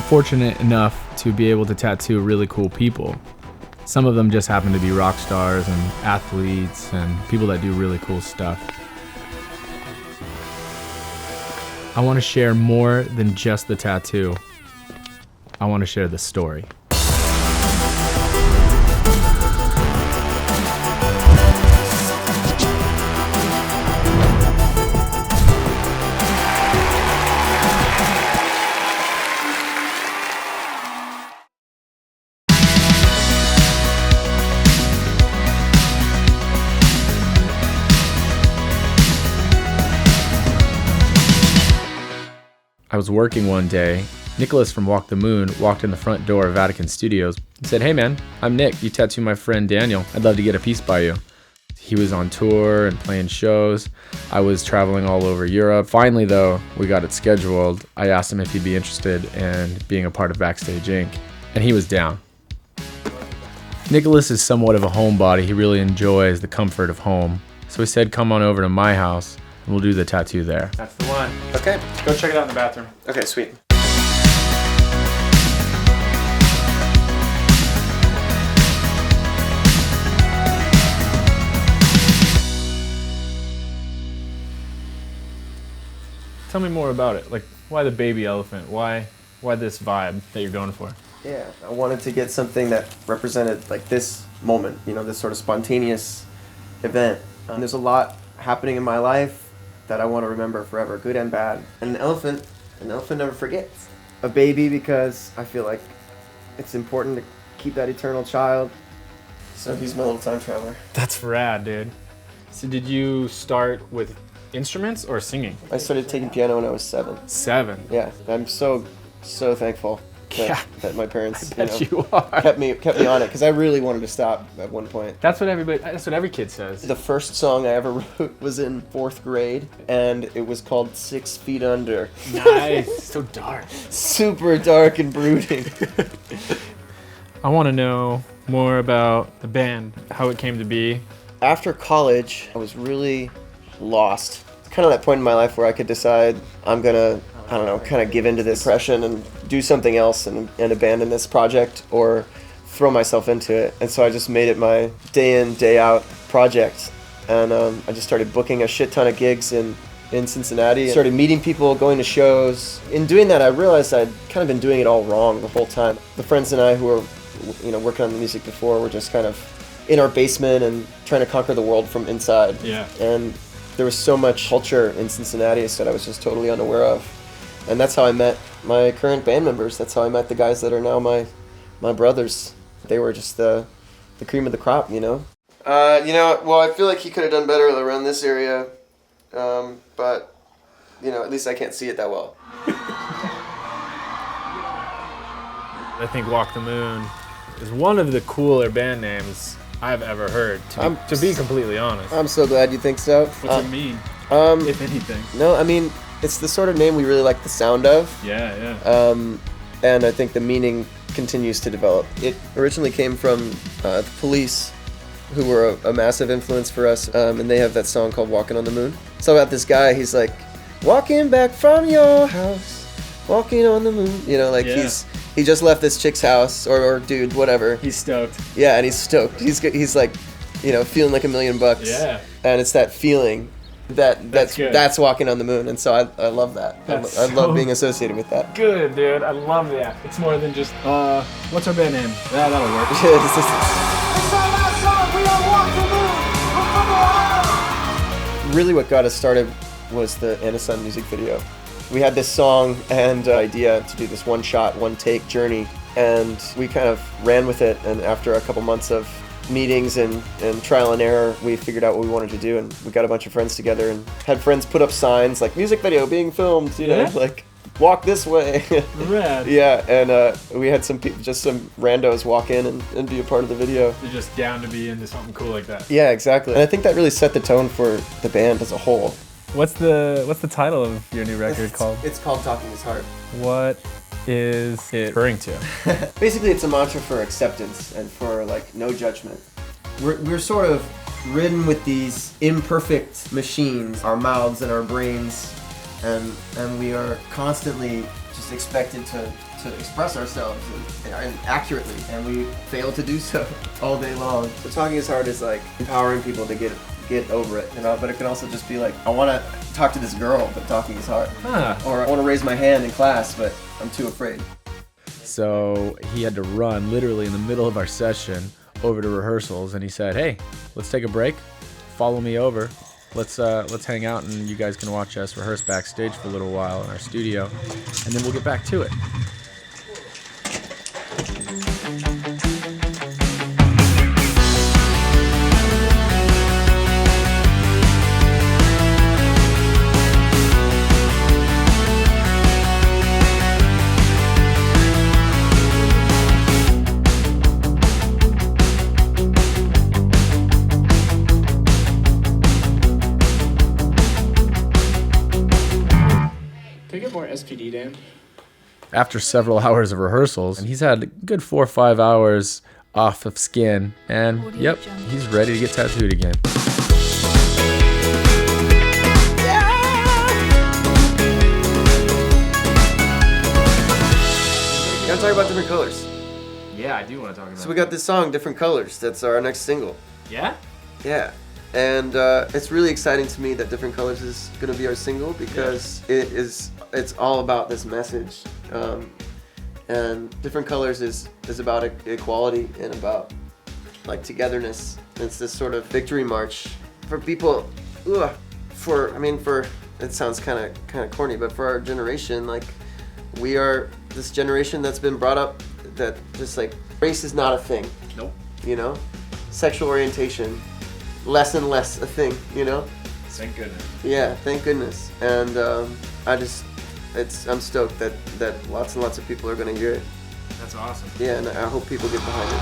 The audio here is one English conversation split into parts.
fortunate enough to be able to tattoo really cool people. Some of them just happen to be rock stars and athletes and people that do really cool stuff. I want to share more than just the tattoo. I want to share the story. I was working one day. Nicholas from Walk the Moon walked in the front door of Vatican Studios and said, "Hey man, I'm Nick. You tattoo my friend Daniel. I'd love to get a piece by you." He was on tour and playing shows. I was traveling all over Europe. Finally though, we got it scheduled. I asked him if he'd be interested in being a part of Backstage Ink, and he was down. Nicholas is somewhat of a homebody. He really enjoys the comfort of home. So he said, "Come on over to my house and we'll do the tattoo there." That's the one. Okay. Go check it out in the bathroom. Okay, sweet. Tell me more about it. Like, why the baby elephant? Why this vibe that you're going for? Yeah, I wanted to get something that represented like this moment, you know, this sort of spontaneous event. There's a lot happening in my life that I want to remember forever, good and bad. And an elephant never forgets. A baby, because I feel like it's important to keep that eternal child. So he's my little time traveler. That's rad, dude. So did you start with instruments or singing? I started taking piano when I was 7. 7? Yeah, I'm so thankful that my parents You are. kept me on it, because I really wanted to stop at one point. That's what every kid says. The first song I ever wrote was in 4th grade, and it was called 6 Feet Under. Nice. So dark. Super dark and brooding. I want to know more about the band, how it came to be. After college, I was really lost. It's kind of that point in my life where I could decide I'm gonna, I don't know, kind of give into this depression and do something else and abandon this project or throw myself into it. And so I just made it my day in, day out project. And I just started booking a shit ton of gigs in Cincinnati. Started meeting people, going to shows. In doing that, I realized I'd kind of been doing it all wrong the whole time. The friends and I who were, working on the music before were just kind of in our basement and trying to conquer the world from inside. Yeah. And there was so much culture in Cincinnati that I was just totally unaware of. And that's how I met my current band members. That's how I met the guys that are now my brothers. They were just the cream of the crop, Well, I feel like he could have done better around this area, but, at least I can't see it that well. I think Walk the Moon is one of the cooler band names I've ever heard, to be completely honest. I'm so glad you think so. What's it mean, if anything? No, I mean, it's the sort of name we really like the sound of. Yeah. And I think the meaning continues to develop. It originally came from the Police, who were a massive influence for us, and they have that song called Walking on the Moon. It's about this guy, he's like, walking back from your house, walking on the moon. He just left this chick's house, or dude, whatever. He's stoked. Yeah, and he's stoked. He's like, feeling like $1 million. Yeah. And it's that feeling that's walking on the moon, and so I love that. I love being associated with that. Good, dude. I love that. It's more than just what's our band name? Yeah, that'll work. Really, what got us started was the Anna Sun music video. We had this song and idea to do this one shot, one take journey, and we kind of ran with it. And after a couple months of meetings and trial and error, we figured out what we wanted to do, and we got a bunch of friends together and had friends put up signs like music video being filmed, like walk this way. Rad. Yeah, and we had some randos walk in and be a part of the video. They're just down to be into something cool like that. Yeah, exactly. And I think that really set the tone for the band as a whole. What's the title of your new record called? It's called Talking His Heart. What is it referring to? Basically, it's a mantra for acceptance and for no judgment. We're sort of ridden with these imperfect machines, our mouths and our brains, and we are constantly just expected to to express ourselves and accurately, and we fail to do so all day long. So talking is hard is like empowering people to get over it, you know. But it can also just be like, I want to talk to this girl, but talking is hard. Or I want to raise my hand in class, but I'm too afraid. So he had to run literally in the middle of our session over to rehearsals, and he said, "Hey, let's take a break. Follow me over. Let's hang out, and you guys can watch us rehearse backstage for a little while in our studio, and then we'll get back to it." SPD, Dan? After several hours of rehearsals, and he's had a good 4 or 5 hours off of skin, and yep, he's ready to get tattooed again. You gotta talk about different colors. Yeah, I do want to talk about So we got this song, Different Colors, that's our next single. Yeah? Yeah. And it's really exciting to me that Different Colors is going to be our single because it's all about this message. And Different Colors is about equality and about like togetherness. It's this sort of victory march for people. It sounds kind of corny, but for our generation, like we are this generation that's been brought up that just like race is not a thing. Nope. You know, sexual orientation. Less and less a thing, you know? Thank goodness. Yeah, thank goodness. And I'm stoked that lots and lots of people are gonna hear it. That's awesome. Yeah, and I hope people get behind it.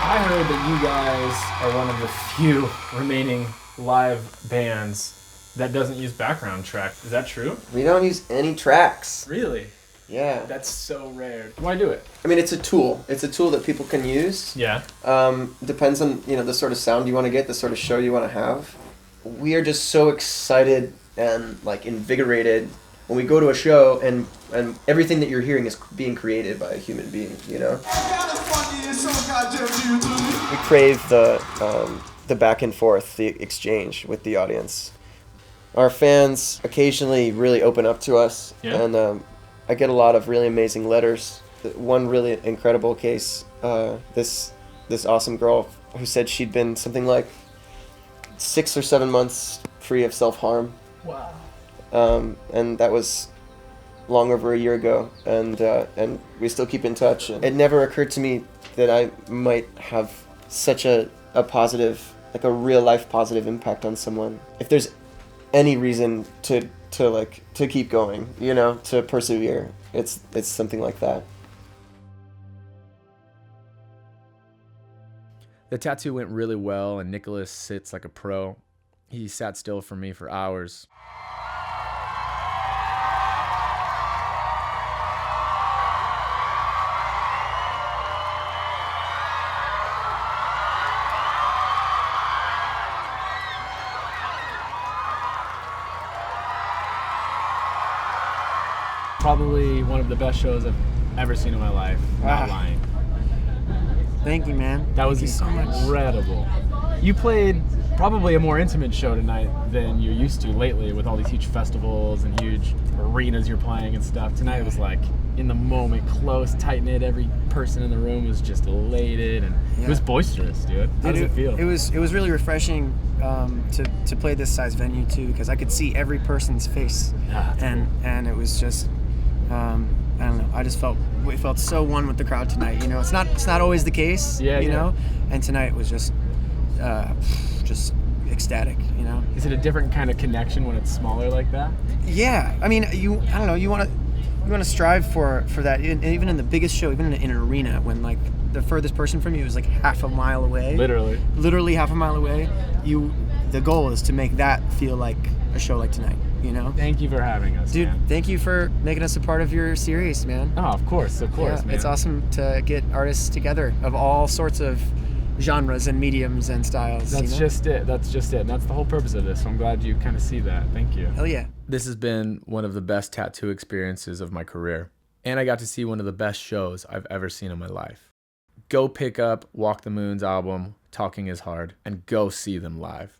I heard that you guys are one of the few remaining live bands that doesn't use background track. Is that true? We don't use any tracks. Really? Yeah. That's so rare. Why do it? I mean, it's a tool. It's a tool that people can use. Yeah. Depends on, the sort of sound you want to get, the sort of show you want to have. We are just so excited and like invigorated when we go to a show and everything that you're hearing is being created by a human being, you know? We crave the back and forth, the exchange with the audience. Our fans occasionally really open up to us, and I get a lot of really amazing letters. One really incredible case, this awesome girl who said she'd been something like 6 or 7 months free of self-harm. Wow. And that was long over a year ago, and we still keep in touch. It never occurred to me that I might have such a positive, like a real life positive impact on someone. If there's any reason to keep going, to persevere, it's something like that. The tattoo went really well, and Nicholas sits like a pro. He sat still for me for hours. Probably one of the best shows I've ever seen in my life. Not lying. Thank you, man. That was incredible. You played probably a more intimate show tonight than you're used to lately, with all these huge festivals and huge arenas you're playing and stuff. Tonight it was like in the moment, close, tight-knit. Every person in the room was just elated, and it was boisterous, dude. How does it feel? It was really refreshing to play this size venue too, because I could see every person's face, and it was just I don't know. We felt so one with the crowd tonight. It's not always the case. You know, and tonight was just ecstatic. Is it a different kind of connection when it's smaller like that? Yeah, I mean, you want to strive for that, even in the biggest show, even in an arena, when like the furthest person from you is like half a mile away. Literally half a mile away. The goal is to make that feel like a show like tonight. Thank you for having us, dude. Man. Thank you for making us a part of your series, man. Oh, of course, man. It's awesome to get artists together of all sorts of genres and mediums and styles. That's you know? just it. That's just it. And that's the whole purpose of this. So I'm glad you kind of see that. Thank you. Hell yeah. This has been one of the best tattoo experiences of my career. And I got to see one of the best shows I've ever seen in my life. Go pick up Walk the Moon's album, Talking is Hard, and go see them live.